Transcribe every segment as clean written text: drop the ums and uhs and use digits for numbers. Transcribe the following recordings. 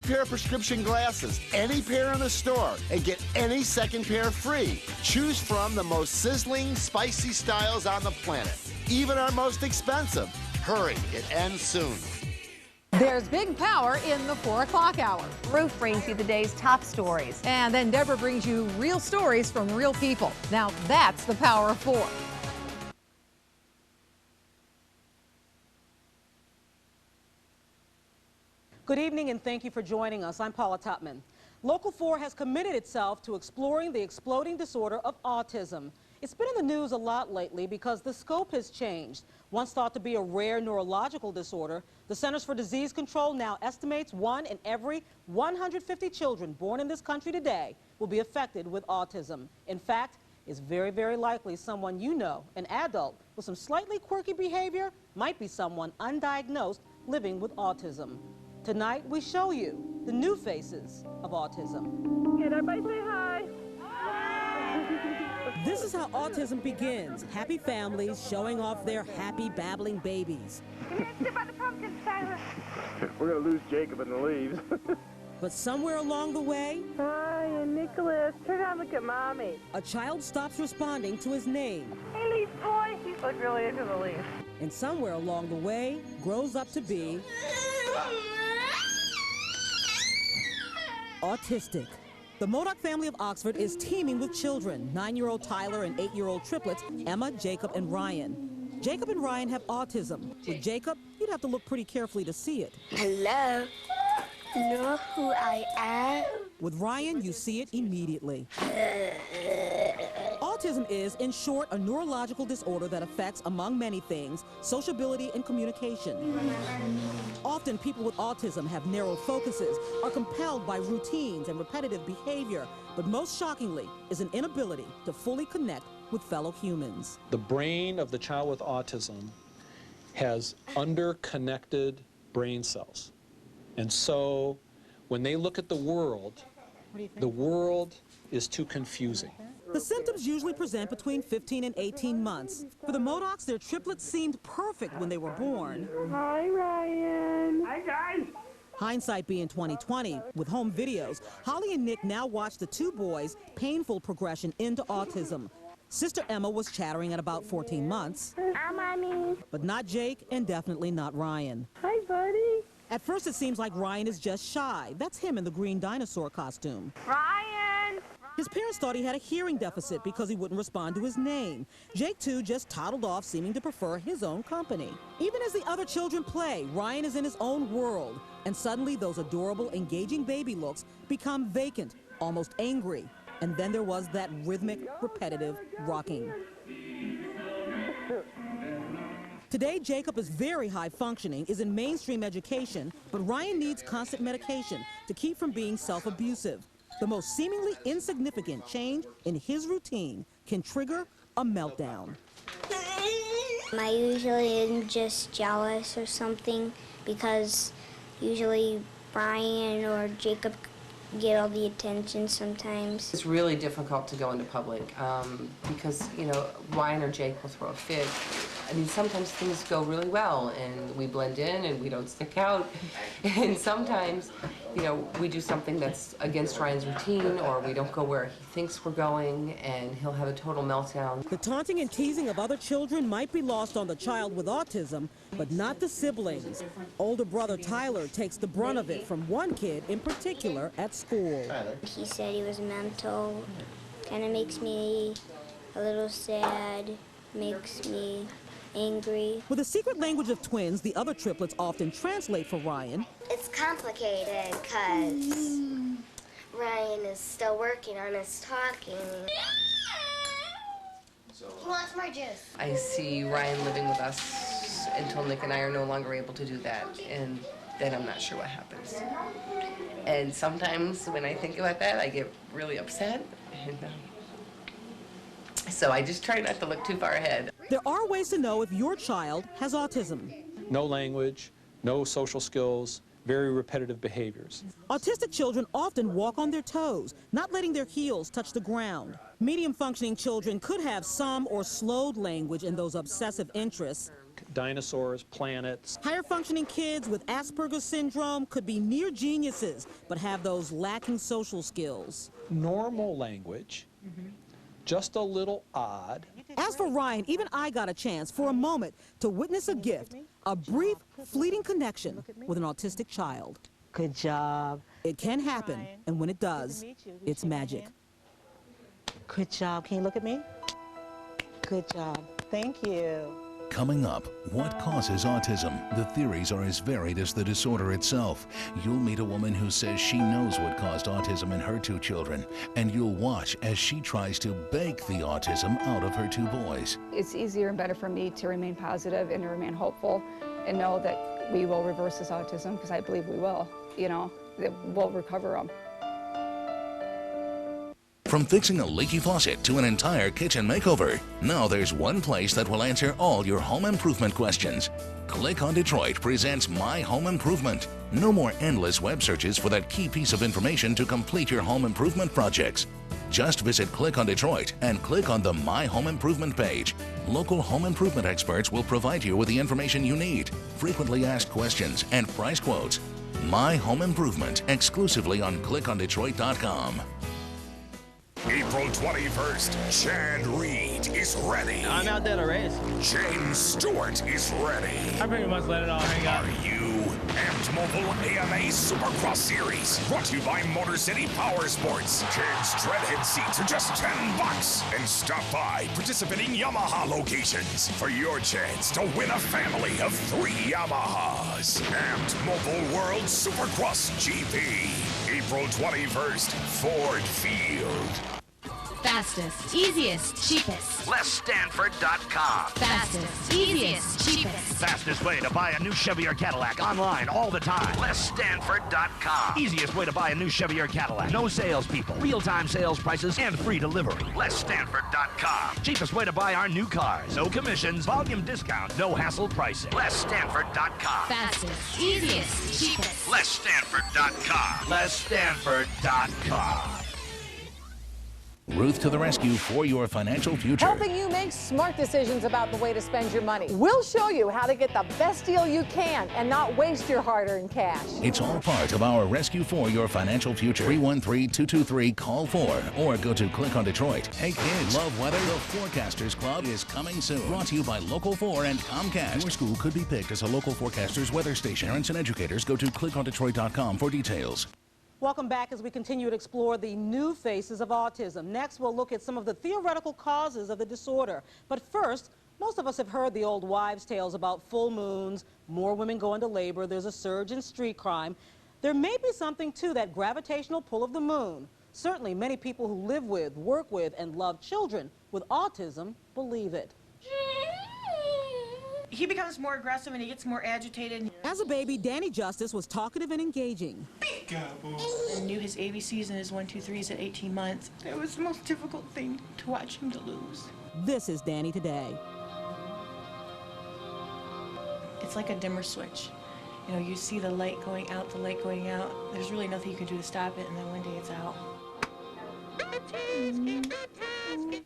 pair of prescription glasses, any pair in the store, and get any second pair free. Choose from the most sizzling, spicy styles on the planet, even our most expensive. Hurry, it ends soon. There's big power in the 4 o'clock hour. Ruth brings you the day's top stories. And then Deborah brings you real stories from real people. Now that's the power of 4. Good evening and thank you for joining us. I'm Paula Tutman. Local 4 has committed itself to exploring the exploding disorder of autism. It's been in the news a lot lately because the scope has changed. Once thought to be a rare neurological disorder, the Centers for Disease Control now estimates 1 in every 150 children born in this country today will be affected with autism. In fact, it's very, very likely someone you know, an adult with some slightly quirky behavior, might be someone undiagnosed living with autism. Tonight, we show you the new faces of autism. Can everybody say hi? This is how autism begins. Happy families showing off their happy, babbling babies. Come here, sit by the pumpkin, Silas. We're going to lose Jacob in the leaves. But somewhere along the way, Hi, and Nicholas. Turn around and look at Mommy. a child stops responding to his name. Hey, leaf boy. He's like really into the leaves. And somewhere along the way, grows up to be autistic. The Modoc family of Oxford is teeming with children, 9-year-old Tyler and 8-year-old triplets, Emma, Jacob, and Ryan. Jacob and Ryan have autism. With Jacob, you'd have to look pretty carefully to see it. Hello, you know who I am? With Ryan, you see it immediately. Autism is, in short, a neurological disorder that affects, among many things, sociability and communication. Often, people with autism have narrow focuses, are compelled by routines and repetitive behavior, but most shockingly is an inability to fully connect with fellow humans. The brain of the child with autism has underconnected brain cells. And so when they look at the world is too confusing. The symptoms usually present between 15 and 18 months. For the Modocs, their triplets seemed perfect when they were born. Hi, Ryan. Hi, guys. Hindsight being 2020, with home videos, Holly and Nick now watch the two boys' painful progression into autism. Sister Emma was chattering at about 14 months. Hi, Mommy. But not Jake, and definitely not Ryan. Hi, buddy. At first, it seems like Ryan is just shy. That's him in the green dinosaur costume. Ryan. His parents thought he had a hearing deficit because he wouldn't respond to his name. Jake, too, just toddled off, seeming to prefer his own company. Even as the other children play, Ryan is in his own world. And suddenly, those adorable, engaging baby looks become vacant, almost angry. And then there was that rhythmic, repetitive rocking. Today, Jacob is very high functioning, is in mainstream education, but Ryan needs constant medication to keep from being self-abusive. The most seemingly insignificant change in his routine can trigger a meltdown. I usually am just jealous or something because usually Brian or Jacob get all the attention sometimes. It's really difficult to go into public because, you know, Ryan or Jake will throw a fit. I mean, sometimes things go really well and we blend in and we don't stick out. And sometimes, you know, we do something that's against Ryan's routine or we don't go where he thinks we're going and he'll have a total meltdown. The taunting and teasing of other children might be lost on the child with autism, but not the siblings. Older brother Tyler takes the brunt of it from one kid in particular at school. He said he was mental. Kind of makes me a little sad, makes me angry. With a secret language of twins, the other triplets often translate for Ryan. It's complicated because Ryan is still working on his talking. He wants more juice. I see Ryan living with us until Nick and I are no longer able to do that, and then I'm not sure what happens. And sometimes when I think about that, I get really upset. And, so I just try not to look too far ahead. There are ways to know if your child has autism. No language, no social skills, very repetitive behaviors. Autistic children often walk on their toes, not letting their heels touch the ground. Medium functioning children could have some or slowed language in those obsessive interests. like dinosaurs, planets. Higher functioning kids with Asperger's syndrome could be near geniuses, but have those lacking social skills. Normal language, just a little odd. As for Ryan, even I got a chance for a moment to witness a gift, a brief, fleeting connection with an autistic child. Good job. It can happen, and when it does, it's magic. Good job. Can you look at me? Good job. Thank you. Coming up, what causes autism? The theories are as varied as the disorder itself. You'll meet a woman who says she knows what caused autism in her 2 children, and you'll watch as she tries to bake the autism out of her 2 boys. It's easier and better for me to remain positive and to remain hopeful and know that we will reverse this autism, because I believe we will, you know, that we'll recover them. From fixing a leaky faucet to an entire kitchen makeover, now there's one place that will answer all your home improvement questions. Click on Detroit presents My Home Improvement. No more endless web searches for that key piece of information to complete your home improvement projects. Just visit Click on Detroit and click on the My Home Improvement page. Local home improvement experts will provide you with the information you need, frequently asked questions, and price quotes. My Home Improvement, exclusively on clickondetroit.com. April 21st, Chad Reed is ready. I'm out there to race. James Stewart is ready. I pretty much let it all hang out. Are you? Amped Mobile AMA Supercross Series, brought to you by Motor City Power Sports. Kids treadhead seats are just $10. And stop by participating Yamaha locations for your chance to win a family of 3 Yamahas. Amped Mobile World Supercross GP, April 21st, Ford Field. Fastest, easiest, cheapest. LesStanford.com. Fastest, easiest, cheapest. Fastest way to buy a new Chevy or Cadillac online all the time. LesStanford.com. Easiest way to buy a new Chevy or Cadillac. No salespeople, real-time sales prices, and free delivery. LesStanford.com. Cheapest way to buy our new cars. No commissions, volume discount, no hassle pricing. LesStanford.com. Fastest, easiest, cheapest. LesStanford.com. LesStanford.com. Ruth to the rescue for your financial future. Helping you make smart decisions about the way to spend your money. We'll show you how to get the best deal you can and not waste your hard-earned cash. It's all part of our rescue for your financial future. 313-223-CALL-4 or go to Click on Detroit. Hey kids, love weather? The Forecasters Club is coming soon. Brought to you by Local 4 and Comcast. Your school could be picked as a Local Forecasters weather station. Parents and educators go to clickondetroit.com for details. Welcome back as we continue to explore the new faces of autism. Next, we'll look at some of the theoretical causes of the disorder. But first, most of us have heard the old wives' tales about full moons, more women go into labor, there's a surge in street crime. There may be something to that gravitational pull of the moon. Certainly, many people who live with, work with, and love children with autism believe it. He becomes more aggressive and he gets more agitated. As a baby, Danny Justice was talkative and engaging. I knew his ABCs and his 1, 2, 3s at 18 months. It was the most difficult thing to watch him to lose. This is Danny today. It's like a dimmer switch. You know, you see the light going out, the light going out. There's really nothing you can do to stop it, and then one day it's out.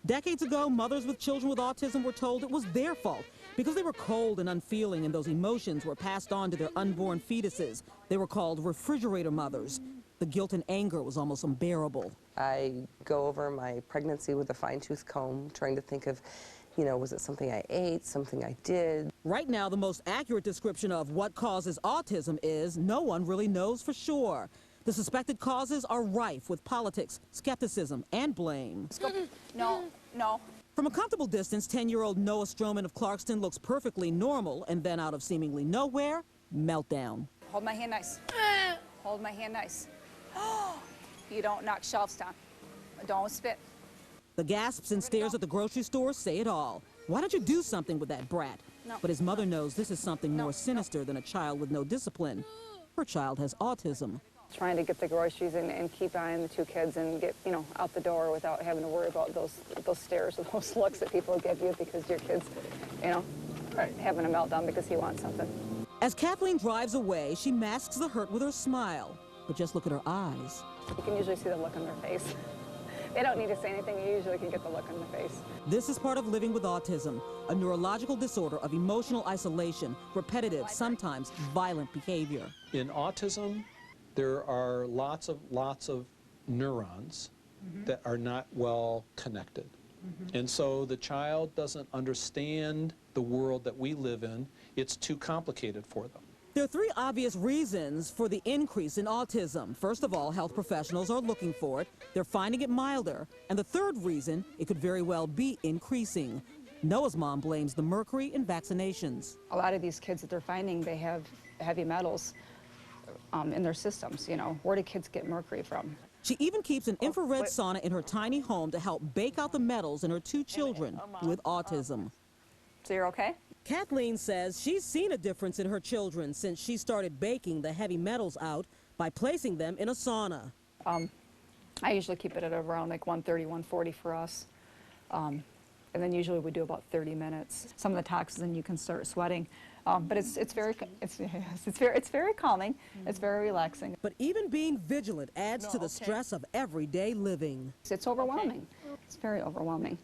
Decades ago, mothers with children with autism were told it was their fault because they were cold and unfeeling and those emotions were passed on to their unborn fetuses. They were called refrigerator mothers. The guilt and anger was almost unbearable. I go over my pregnancy with a fine-tooth comb, trying to think of, you know, was it something I ate, something I did? Right now, the most accurate description of what causes autism is no one really knows for sure. The suspected causes are rife with politics, skepticism, and blame. No. From a comfortable distance, 10-year-old Noah Stroman of Clarkston looks perfectly normal, and then out of seemingly nowhere, meltdown. Hold my hand nice. Hold my hand nice. You don't knock shelves down. Don't spit. The gasps and stares at the grocery store say it all. Why don't you do something with that brat? No. But his mother knows this is something more sinister than a child with no discipline. Her child has autism. Trying to get the groceries and keep an eye on the 2 kids and get, you know, out the door without having to worry about those stares or those looks that people give you because your kids, you know, are having a meltdown because he wants something. As Kathleen drives away, she masks the hurt with her smile. But just look at her eyes. You can usually see the look on their face They don't need to say anything. You usually can get the look on the face. This is part of living with autism, a neurological disorder of emotional isolation, repetitive, sometimes violent behavior. In autism, there are lots of neurons that are not well connected. And so the child doesn't understand the world that we live in. It's too complicated for them. There are three obvious reasons for the increase in autism. First of all, health professionals are looking for it. They're finding it milder. And the third reason, it could very well be increasing. Noah's mom blames the mercury in vaccinations. A lot of these kids that they're finding, they have heavy metals in their systems. You know, where do kids get mercury from? She even keeps an infrared sauna in her tiny home to help bake out the metals in her two children with autism. So you're okay? Kathleen says she's seen a difference in her children since she started baking the heavy metals out by placing them in a sauna. I usually keep it at around like 130, 140 for us. And then usually we do about 30 minutes. Some of the toxins, and you can start sweating. But it's very calming. It's very relaxing. But even being vigilant adds to the stress of everyday living. It's overwhelming. It's very overwhelming.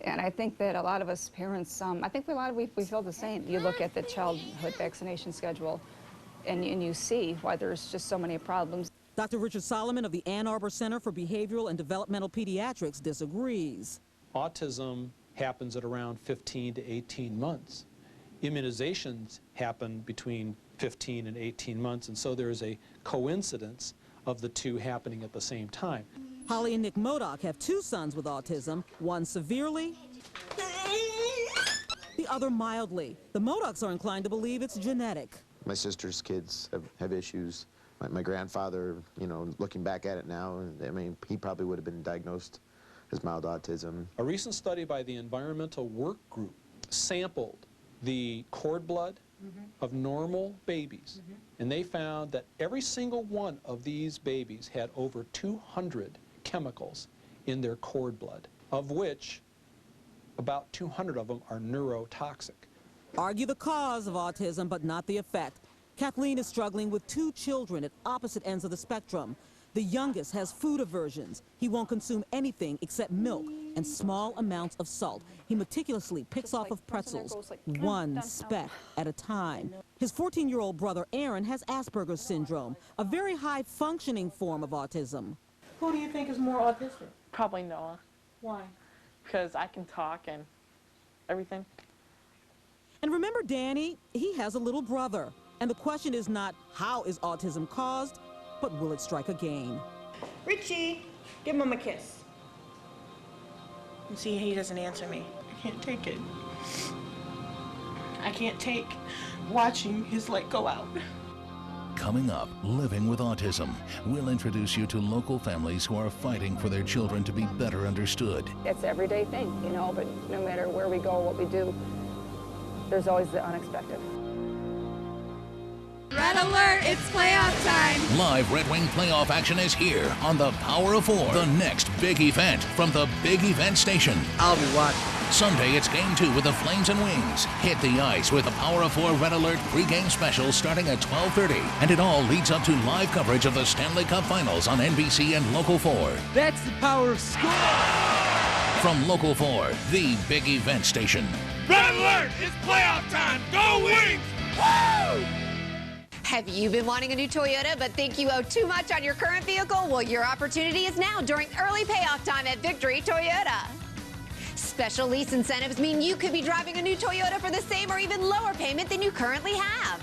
And I think that a lot of us parents, I think we feel the same. You look at the childhood vaccination schedule and you see why there's just so many problems. Dr. Richard Solomon of the Ann Arbor Center for Behavioral and Developmental Pediatrics disagrees. Autism happens at around 15 to 18 months. Immunizations happen between 15 and 18 months, and so there is a coincidence of the two happening at the same time. Holly and Nick Modoc have two sons with autism, one severely, the other mildly. The Modocs are inclined to believe it's genetic. My sister's kids have issues. My grandfather, you know, looking back at it now, I mean, he probably would have been diagnosed as mild autism. A recent study by the Environmental Work Group sampled the cord blood of normal babies, and they found that every single one of these babies had over 200 chemicals in their cord blood, of which about 200 of them are neurotoxic. Argue the cause of autism, but not the effect. Kathleen is struggling with two children at opposite ends of the spectrum. The youngest has food aversions. He won't consume anything except milk and small amounts of salt. He meticulously picks off of pretzels, one speck at a time. His 14-year-old brother Aaron has Asperger's syndrome, a very high-functioning form of autism. Who do you think is more autistic? Probably Noah, Why? because I can talk and everything. And remember Danny? He has a little brother. And the question is not how is autism caused, but will it strike again? Richie, give Mom a kiss. You see, he doesn't answer me. I can't take it. I can't take watching his light go out. Coming up, Living with Autism. We'll introduce you to local families who are fighting for their children to be better understood. It's an everyday thing, you know, but no matter where we go, what we do, there's always the unexpected. Red alert, it's playoff time. Live Red Wing playoff action is here on the Power of Four, the next big event from the Big Event Station. I'll be watching. Sunday, it's Game 2 with the Flames and Wings. Hit the ice with the Power of Four Red Alert pregame special starting at 12:30. And it all leads up to live coverage of the Stanley Cup Finals on NBC and Local 4. That's the power of score. From Local 4, the Big Event Station. Red alert, it's playoff time. Go Wings! Woo! Have you been wanting a new Toyota but think you owe too much on your current vehicle? Well, your opportunity is now during early payoff time at Victory Toyota. Special lease incentives mean you could be driving a new Toyota for the same or even lower payment than you currently have.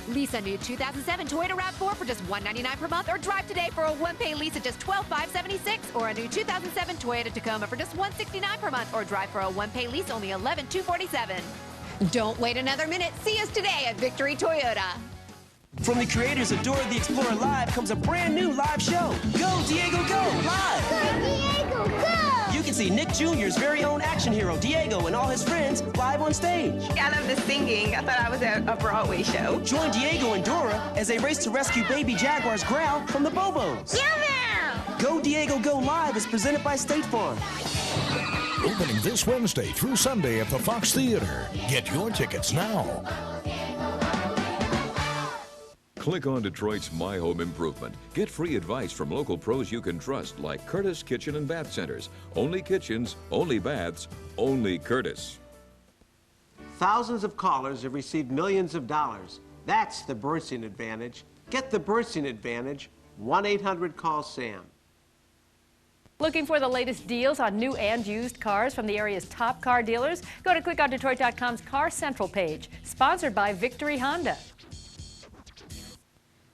Lease a new 2007 Toyota RAV4 for just $199 per month, or drive today for a one-pay lease at just $12,576, or a new 2007 Toyota Tacoma for just $169 per month, or drive for a one-pay lease only $11,247. Don't wait another minute. See us today at Victory Toyota. From the creators of Dora the Explorer Live comes a brand new live show. Go, Diego, go! Live! Go, Diego, go! You can see Nick Jr.'s very own action hero, Diego, and all his friends live on stage. I love the singing. I thought I was at a Broadway show. Join Diego and Dora as they race to rescue baby jaguars Growl from the Bobos. Yeah! Go, Diego, go! Live is presented by State Farm. Opening this Wednesday through Sunday at the Fox Theater. Get your tickets now. Click on Detroit's My Home Improvement. Get free advice from local pros you can trust, like Curtis Kitchen and Bath Centers. Only kitchens, only baths, only Curtis. Thousands of callers have received millions of dollars. That's the Bernstein Advantage. Get the Bernstein Advantage. 1-800-CALL-SAM. Looking for the latest deals on new and used cars from the area's top car dealers? Go to clickondetroit.com's Car Central page, sponsored by Victory Honda.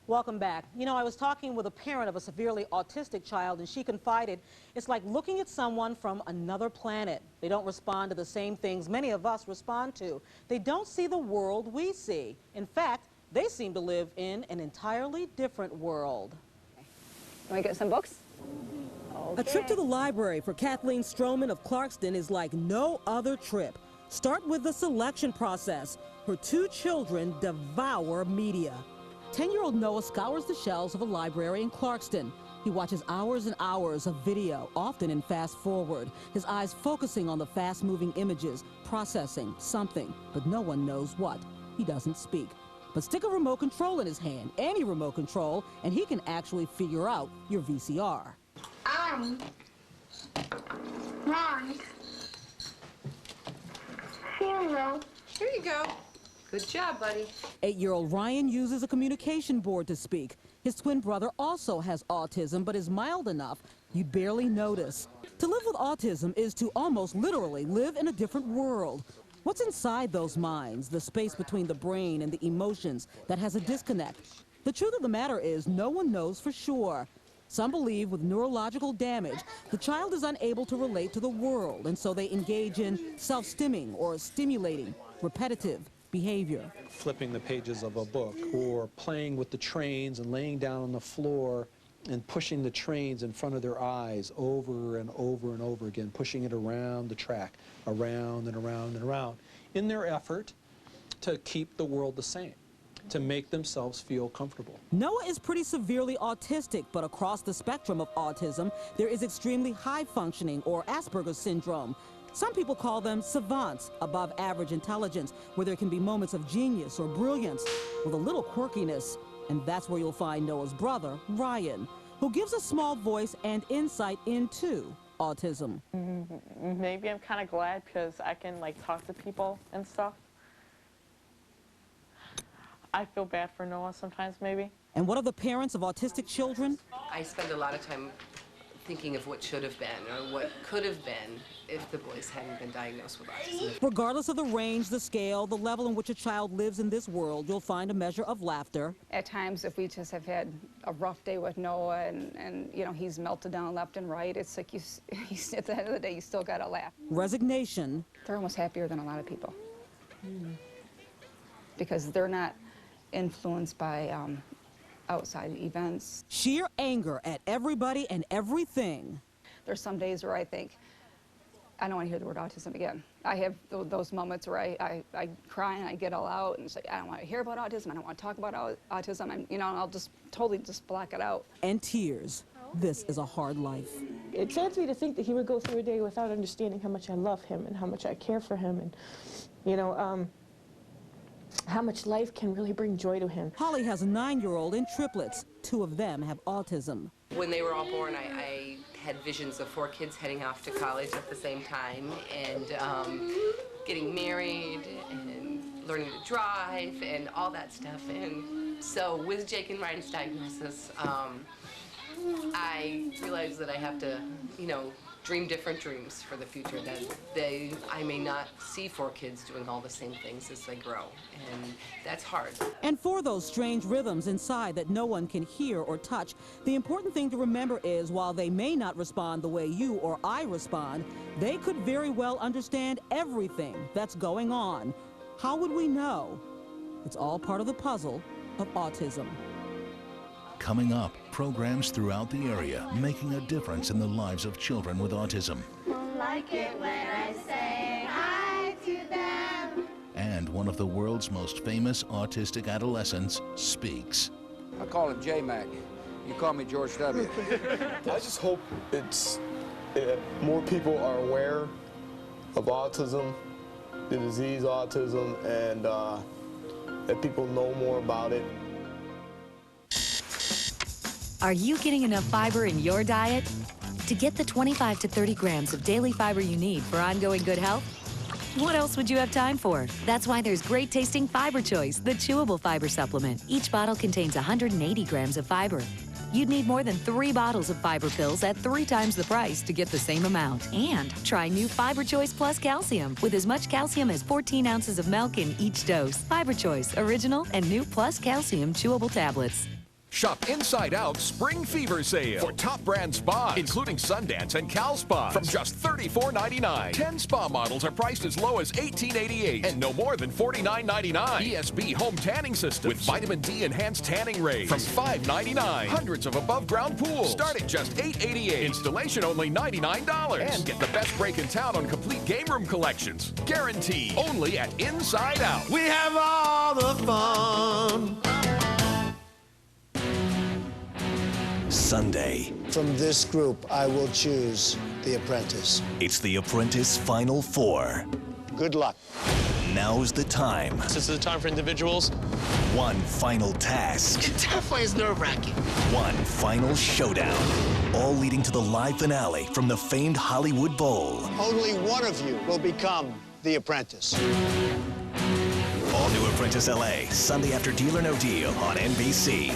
Welcome back. You know, I was talking with a parent of a severely autistic child, and she confided it's like looking at someone from another planet. They don't respond to the same things many of us respond to. They don't see the world we see. In fact, they seem to live in an entirely different world. Can we get some books? A trip to the library for Kathleen Stroman of Clarkston is like no other trip. Start with the selection process. Her two children devour media. 10-year-old Noah scours the shelves of a library in Clarkston. He watches hours and hours of video, often in fast forward, his eyes focusing on the fast-moving images, processing something, but no one knows what. He doesn't speak. But stick a remote control in his hand, any remote control, and he can actually figure out your VCR. Wrong. Here you go. Here you go. Good job, buddy. 8-year-old Ryan uses a communication board to speak. His twin brother also has autism, but is mild enough you'd barely notice. To live with autism is to almost literally live in a different world. What's inside those minds, the space between the brain and the emotions that has a disconnect? The truth of the matter is no one knows for sure. Some believe with neurological damage, the child is unable to relate to the world, and so they engage in self-stimming or stimulating, repetitive behavior. Flipping the pages of a book, or playing with the trains and laying down on the floor and pushing the trains in front of their eyes over and over and over again, pushing it around the track, around and around and around, in their effort to keep the world the same, to make themselves feel comfortable. Noah is pretty severely autistic, but across the spectrum of autism, there is extremely high functioning, or Asperger's syndrome. Some people call them savants, above average intelligence, where there can be moments of genius or brilliance with a little quirkiness. And that's where you'll find Noah's brother, Ryan, who gives a small voice and insight into autism. Maybe I'm kind of glad because I can like talk to people and stuff. I feel bad for Noah sometimes, maybe. And what are the parents of autistic children? I spend a lot of time thinking of what should have been or what could have been if the boys hadn't been diagnosed with autism. Regardless of the range, the scale, the level in which a child lives in this world, you'll find a measure of laughter. At times, if we just have had a rough day with Noah and you know, he's melted down left and right, it's like at the end of the day, you still got to laugh. Resignation. They're almost happier than a lot of people because they're not influenced by outside events. Sheer anger at everybody and everything. There's some days where I think, I don't want to hear the word autism again. I have those moments where I cry and I get all out and say, I don't want to hear about autism, I don't want to talk about autism, and you know, I'll just totally just block it out. And tears. This is a hard life. It saddens me to think that he would go through a day without understanding how much I love him and how much I care for him, and, you know, how much life can really bring joy to him. Holly has a 9-year-old and triplets. 2 of them have autism. When they were all born, I had visions of 4 kids heading off to college at the same time and getting married and learning to drive and all that stuff. And so with Jake and Ryan's diagnosis, I realized that I have to, you know, dream different dreams for the future, that I may not see 4 kids doing all the same things as they grow, and that's hard. And for those strange rhythms inside that no one can hear or touch, the important thing to remember is while they may not respond the way you or I respond, they could very well understand everything that's going on. How would we know? It's all part of the puzzle of autism. Coming up, programs throughout the area making a difference in the lives of children with autism. Like it when I say hi to them. And one of the world's most famous autistic adolescents speaks. I call him J-Mac. You call me George W. I just hope more people are aware of autism, the disease autism, and that people know more about it. Are you getting enough fiber in your diet? To get the 25 to 30 grams of daily fiber you need for ongoing good health, what else would you have time for? That's why there's great tasting Fiber Choice, the chewable fiber supplement. Each bottle contains 180 grams of fiber. You'd need more than 3 bottles of fiber pills at 3 times the price to get the same amount. And try new Fiber Choice Plus Calcium with as much calcium as 14 ounces of milk in each dose. Fiber Choice, original and new Plus Calcium chewable tablets. Shop Inside Out Spring Fever Sale for top brand spas, including Sundance and Cal Spas, from just $34.99. 10 spa models are priced as low as $18.88 and no more than $49.99. ESB home tanning system with vitamin D enhanced tanning rays from $5.99. Hundreds of above ground pools start at just $8.88. Installation only $99. And get the best break in town on complete game room collections. Guaranteed. Only at Inside Out. We have all the fun. Sunday. From this group, I will choose The Apprentice. It's The Apprentice Final Four. Good luck. Now's the time. This is the time for individuals. One final task. It definitely is nerve-wracking. One final showdown. All leading to the live finale from the famed Hollywood Bowl. Only one of you will become The Apprentice. All new Apprentice LA, Sunday after Deal or No Deal on NBC.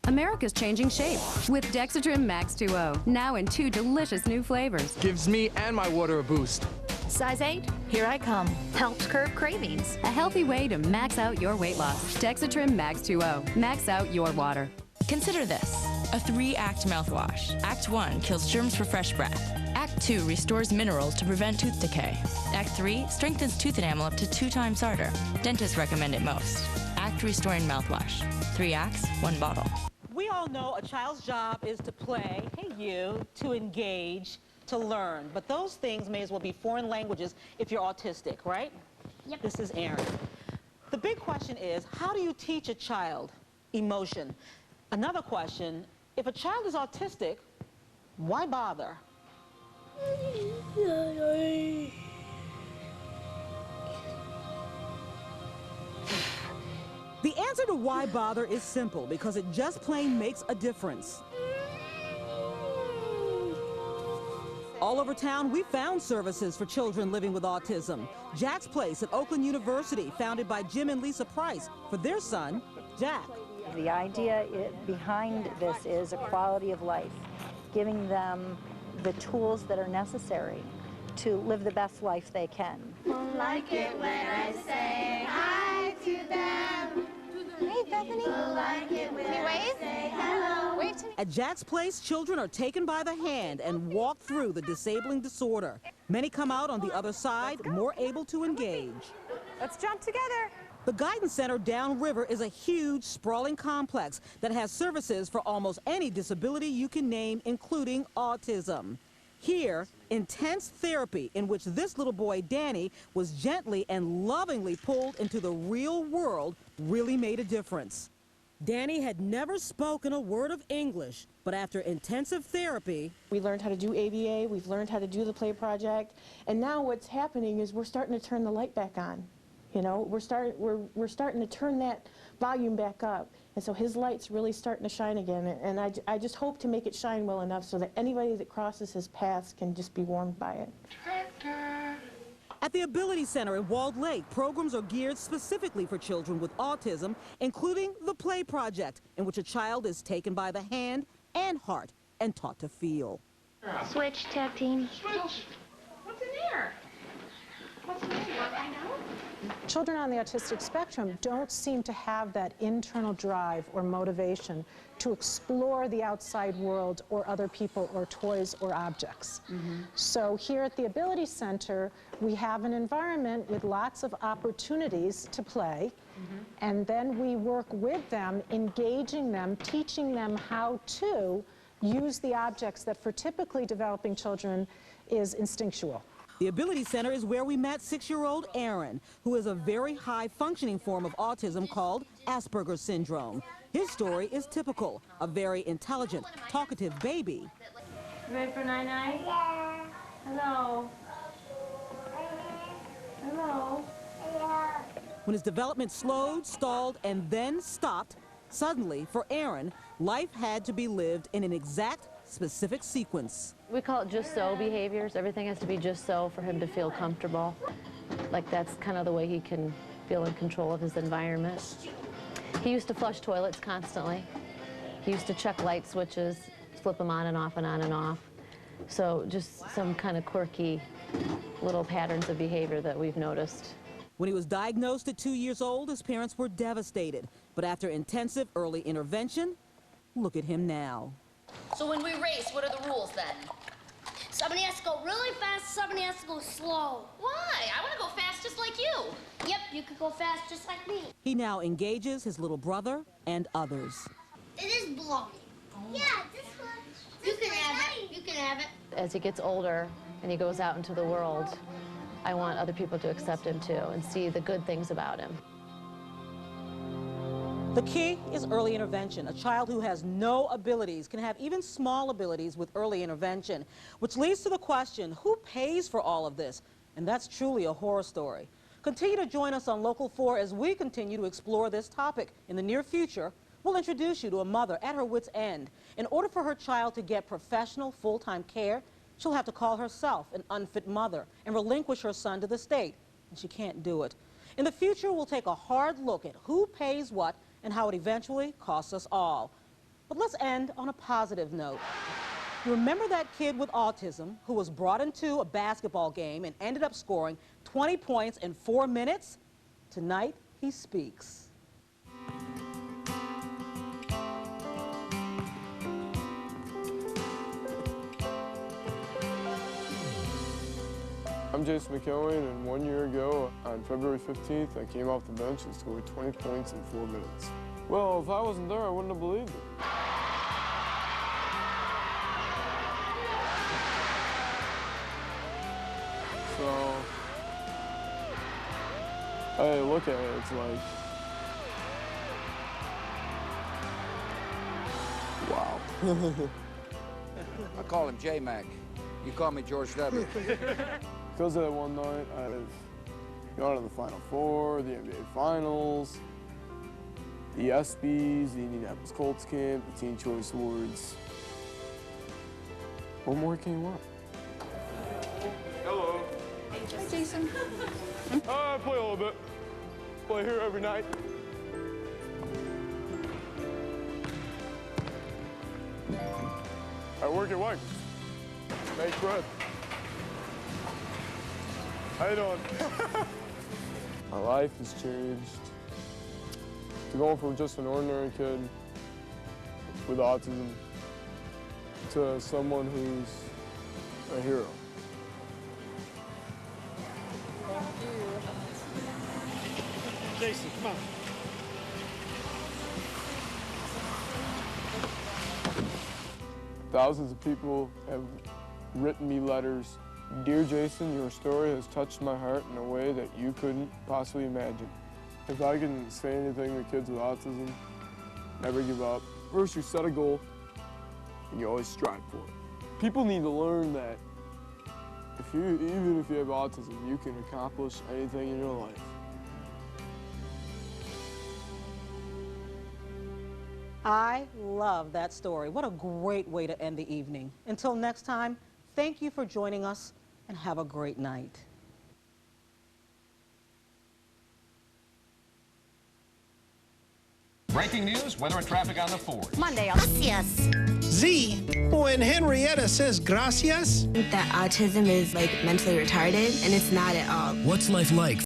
America's changing shape with Dexatrim Max 2.0, now in 2 delicious new flavors. Gives me and my water a boost. Size 8, here I come. Helps curb cravings. A healthy way to max out your weight loss. Dexatrim Max 2.0, max out your water. Consider this, a 3-act mouthwash. Act 1 kills germs for fresh breath. Act 2 restores minerals to prevent tooth decay. Act 3 strengthens tooth enamel up to 2 times harder. Dentists recommend it most. Act Restoring Mouthwash. 3 acts, 1 bottle. We all know a child's job is to play, hey you, to engage, to learn. But those things may as well be foreign languages if you're autistic, right? Yep. This is Aaron. The big question is, how do you teach a child emotion? Another question, if a child is autistic, why bother? The answer to why bother is simple, because it just plain makes a difference. All over town, we found services for children living with autism. Jack's Place at Oakland University, founded by Jim and Lisa Price for their son, Jack. The idea behind this is a quality of life, giving them the tools that are necessary to live the best life they can. Like it when I say hi to them. Hey, Bethany. Like it when I say hello. Wave to me. At Jack's Place, children are taken by the hand and walk through the disabling disorder. Many come out on the other side, more able to engage. Let's jump together. The Guidance Center downriver is a huge, sprawling complex that has services for almost any disability you can name, including autism. Here, intense therapy in which this little boy, Danny, was gently and lovingly pulled into the real world really made a difference. Danny had never spoken a word of English, but after intensive therapy... We learned how to do ABA, we've learned how to do the play project, and now what's happening is we're starting to turn the light back on. You know, we're starting to turn that volume back up. And so his light's really starting to shine again. And I just hope to make it shine well enough so that anybody that crosses his path can just be warmed by it. At the Ability Center in Walled Lake, programs are geared specifically for children with autism, including the Play Project, in which a child is taken by the hand and heart and taught to feel. Switch, tag team. Switch. What's in there? What's in there? I know. Children on the autistic spectrum don't seem to have that internal drive or motivation to explore the outside world or other people or toys or objects. So here at the Ability Center, we have an environment with lots of opportunities to play, and then we work with them, engaging them, teaching them how to use the objects that for typically developing children is instinctual. The Ability Center is where we met 6-year-old Aaron, who is a very high-functioning form of autism called Asperger's syndrome. His story is typical, a very intelligent, talkative baby. Ready for night-night? Yeah. Hello. Hello. When his development slowed, stalled, and then stopped, Suddenly, for Aaron, life had to be lived in an exact, specific sequence. We call it just so behaviors. Everything has to be just so for him to feel comfortable. Like that's kind of the way he can feel in control of his environment. He used to flush toilets constantly. He used to check light switches, flip them on and off and on and off. So just some kind of quirky little patterns of behavior that we've noticed. When he was diagnosed at 2 years old, his parents were devastated. But after intensive early intervention, look at him now. So when we race, what are the rules then? Somebody has to go really fast, somebody has to go slow. Why? I want to go fast just like you. Yep, you could go fast just like me. He now engages his little brother and others. It is blowing. Yeah, this one. You can have it. You can have it. As he gets older and he goes out into the world, I want other people to accept him too and see the good things about him. The key is early intervention. A child who has no abilities can have even small abilities with early intervention, which leads to the question, who pays for all of this? And that's truly a horror story. Continue to join us on Local 4 as we continue to explore this topic. In the near future, we'll introduce you to a mother at her wit's end. In order for her child to get professional, full-time care, she'll have to call herself an unfit mother and relinquish her son to the state, and she can't do it. In the future, we'll take a hard look at who pays what and how it eventually costs us all. But let's end on a positive note. You remember that kid with autism who was brought into a basketball game and ended up scoring 20 points in 4 minutes? Tonight, he speaks. I'm Jason McElwain, and 1 year ago, on February 15th, I came off the bench and scored 20 points in 4 minutes. Well, if I wasn't there, I wouldn't have believed it. So, I look at it, it's like, wow. I call him J-Mac. You call me George W. Because of that one night, I've gone to the Final Four, the NBA Finals, the ESPYs, the Indianapolis Colts camp, the Teen Choice Awards. What more can you want? Hello. Hi, Jason. I play a little bit. Play here every night. I work at Wegmans. Make bread. How you doing? My life has changed. To going from just an ordinary kid with autism to someone who's a hero. Jason, come on. Thousands of people have written me letters. Dear Jason, your story has touched my heart in a way that you couldn't possibly imagine. If I can say anything to kids with autism, never give up. First, you set a goal, and you always strive for it. People need to learn that even if you have autism, you can accomplish anything in your life. I love that story. What a great way to end the evening. Until next time, thank you for joining us and have a great night. Breaking news, weather and traffic on the 4. Monday. Gracias. Z, when Henrietta says gracias, That autism is like mentally retarded, and it's not at all. What's life like